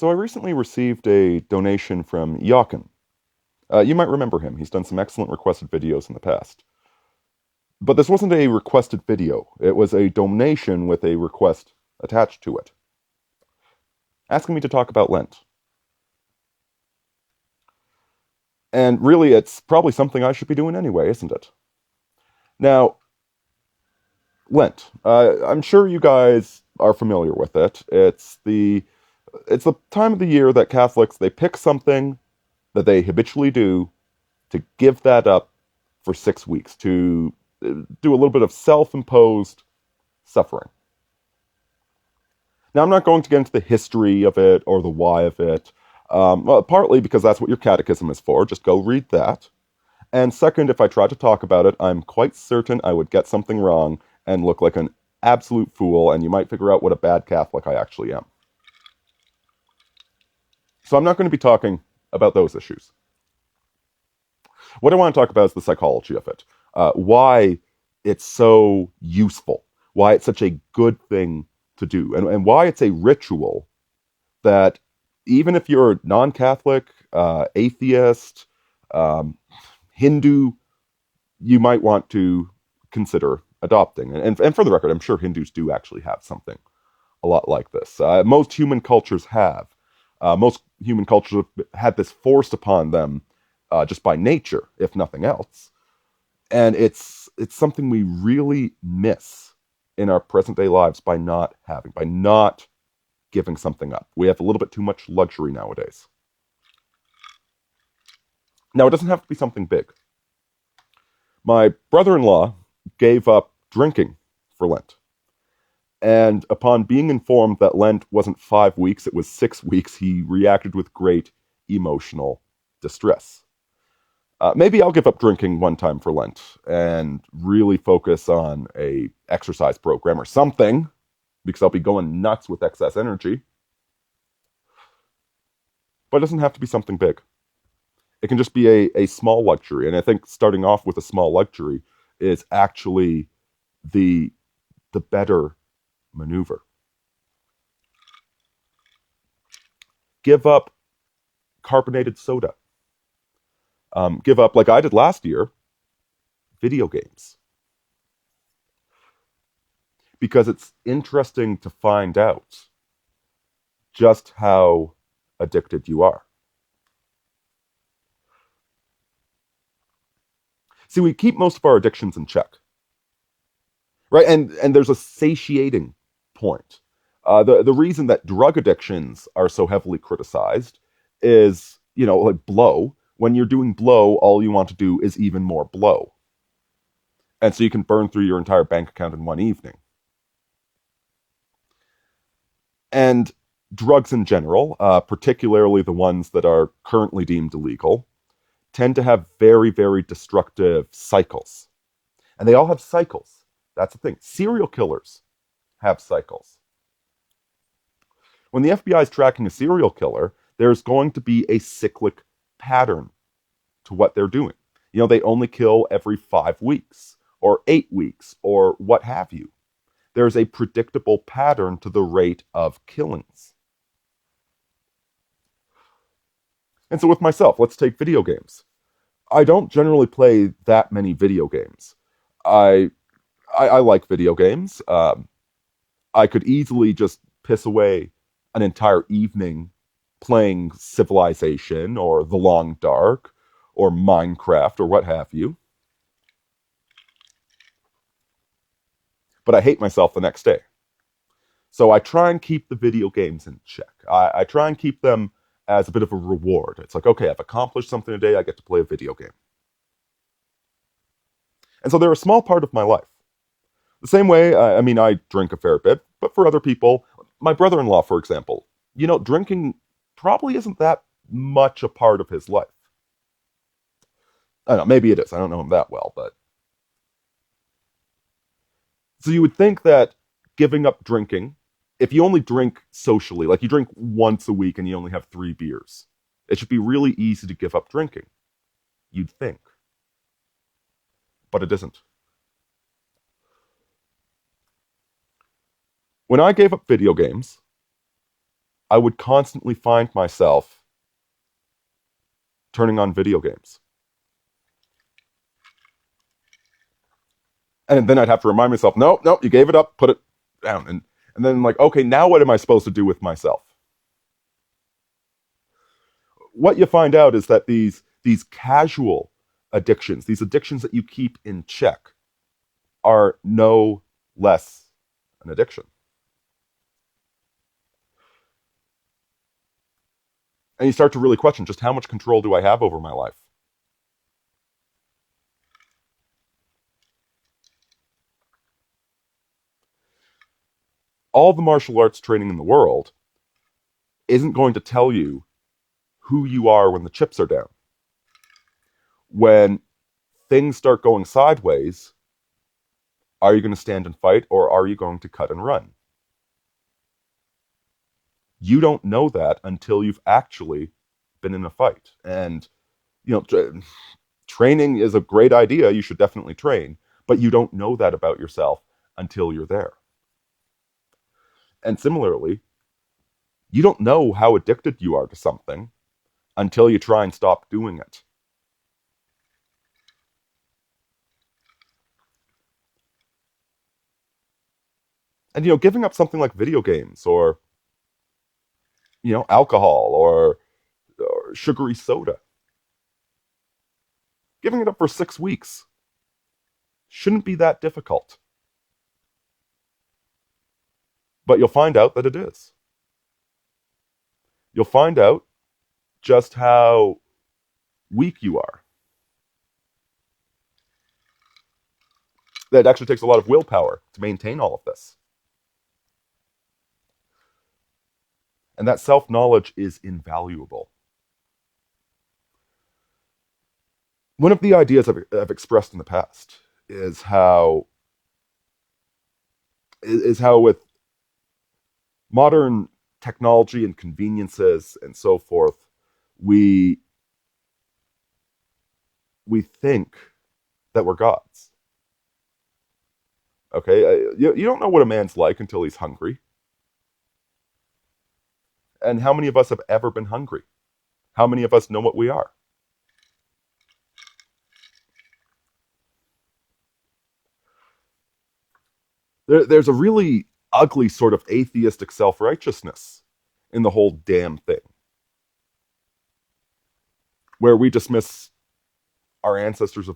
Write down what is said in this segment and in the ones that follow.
So I recently received a donation from Yakin. You might remember him. He's done some excellent requested videos in the past. But this wasn't a requested video. It was a donation with a request attached to it, asking me to talk about Lent. And really, it's probably something I should be doing anyway, isn't it? Now, Lent. I'm sure you guys are familiar with it. It's the time of the year that Catholics they pick something that they habitually do to give that up for 6 weeks to do a little bit of self-imposed suffering. Now, I'm not going to get into the history of it or the why of it, well, partly because that's what your catechism is for. Just go read that. And second, if I tried to talk about it, I'm quite certain I would get something wrong and look like an absolute fool, and you might figure out what a bad Catholic I actually am. So I'm not going to be talking about those issues. What I want to talk about is the psychology of it, why it's so useful, why it's such a good thing to do, and why it's a ritual that even if you're non-Catholic, atheist, um, Hindu, you might want to consider adopting. And for the record, I'm sure Hindus do actually have something a lot like this. Most human cultures have. Most human cultures have had this forced upon them just by nature, if nothing else. And it's something we really miss in our present day lives by not having, by not giving something up. We have a little bit too much luxury nowadays. Now, it doesn't have to be something big. My brother-in-law gave up drinking for Lent. And upon being informed that Lent wasn't 5 weeks, it was 6 weeks, he reacted with great emotional distress. Maybe I'll give up drinking one time for Lent and really focus on a exercise program or something, because I'll be going nuts with excess energy. But it doesn't have to be something big. It can just be a small luxury. And I think starting off with a small luxury is actually the the better maneuver. Give up carbonated soda. Give up, like I did last year, video games. Because it's interesting to find out just how addicted you are. See, we keep most of our addictions in check, right? And there's a satiating point. The reason that drug addictions are so heavily criticized is, like blow. When you're doing blow, all you want to do is even more blow. And so you can burn through your entire bank account in one evening. And drugs in general, particularly the ones that are currently deemed illegal, tend to have very, very destructive cycles. And they all have cycles. That's the thing. Serial killers have cycles. When the FBI is tracking a serial killer, there's going to be a cyclic pattern to what they're doing. They only kill every 5 weeks or 8 weeks or what have you. There's a predictable pattern to the rate of killings. And so with myself, let's take video games. I don't generally play that many video games. I I like video games. I could easily just piss away an entire evening playing Civilization or The Long Dark or Minecraft or what have you. But I hate myself the next day. So I try and keep the video games in check. I try and keep them as a bit of a reward. It's like, okay, I've accomplished something today, I get to play a video game. And so they're a small part of my life. The same way, I mean, I drink a fair bit, but for other people, my brother-in-law, for example, drinking probably isn't that much a part of his life. I don't know, maybe it is. I don't know him that well, but so you would think that giving up drinking, if you only drink socially, like you drink once a week and you only have 3 beers, it should be really easy to give up drinking. You'd think. But it isn't. When I gave up video games, I would constantly find myself turning on video games. And then I'd have to remind myself, no, no, you gave it up, put it down. And then like, okay, now what am I supposed to do with myself? What you find out is that these casual addictions, these addictions that you keep in check, are no less an addiction. And you start to really question, just how much control do I have over my life? All the martial arts training in the world isn't going to tell you who you are when the chips are down. When things start going sideways, are you going to stand and fight, or are you going to cut and run? You don't know that until you've actually been in a fight. And you know, training is a great idea. You should definitely train, but you don't know that about yourself until you're there. And similarly, you don't know how addicted you are to something until you try and stop doing it. And giving up something like video games, or alcohol, or sugary soda, giving it up for 6 weeks shouldn't be that difficult. But you'll find out that it is. You'll find out just how weak you are. That it actually takes a lot of willpower to maintain all of this. And that self-knowledge is invaluable. One of the ideas I've expressed in the past is how with modern technology and conveniences and so forth, we think that we're gods. Okay, you don't know what a man's like until he's hungry. And how many of us have ever been hungry? How many of us know what we are? There's a really ugly sort of atheistic self-righteousness in the whole damn thing, where we dismiss our ancestors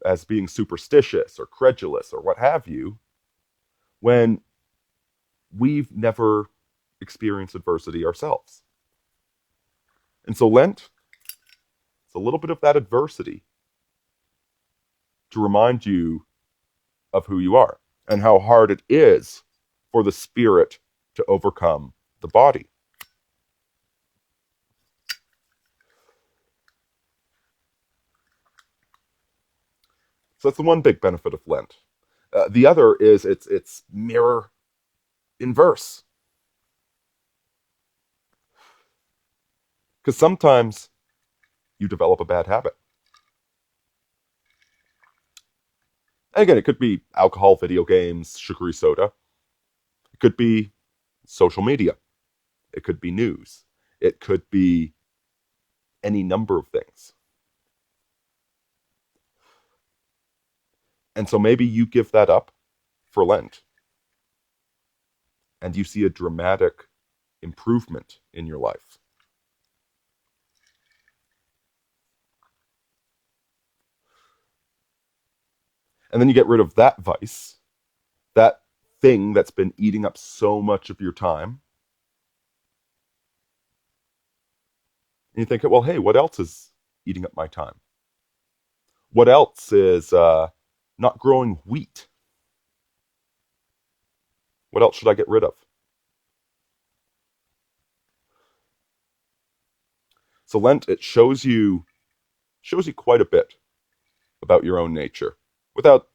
as being superstitious or credulous or what have you, when we've never experienced adversity ourselves. And so Lent, it's a little bit of that adversity to remind you of who you are and how hard it is for the spirit to overcome the body. So that's the one big benefit of Lent. The other is it's mirror inverse. Because sometimes you develop a bad habit. And again, it could be alcohol, video games, sugary soda. It could be social media. It could be news. It could be any number of things. And so maybe you give that up for Lent, and you see a dramatic improvement in your life. And then you get rid of that vice, that thing that's been eating up so much of your time. And you think, well, hey, what else is eating up my time? What else is not growing wheat? What else should I get rid of? So Lent, it shows you quite a bit about your own nature without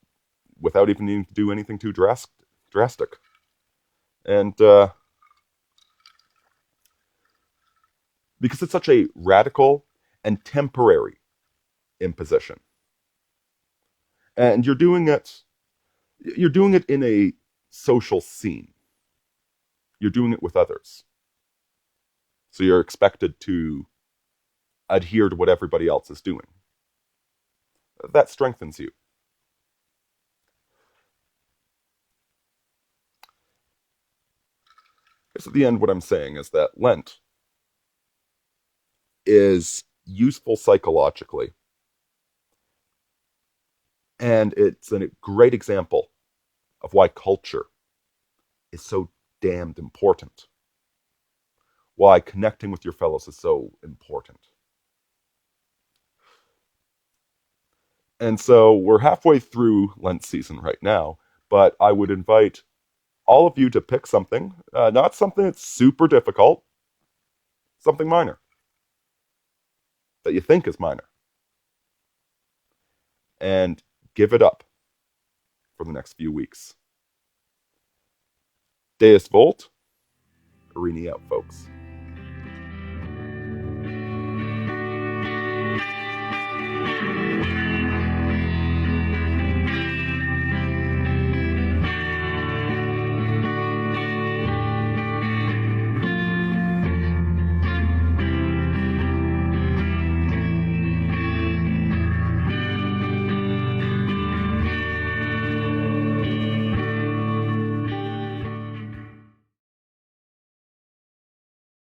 even needing to do anything too drastic. And because it's such a radical and temporary imposition, and you're doing it in a social scene. You're doing it with others. So you're expected to adhere to what everybody else is doing. That strengthens you. So at the end, what I'm saying is that Lent is useful psychologically, and it's a great example of why culture is so damned important, why connecting with your fellows is so important. And so we're halfway through Lent season right now, but I would invite all of you to pick something, not something that's super difficult, something minor that you think is minor, and give it up for the next few weeks. Deus Volt, Aurini out, folks.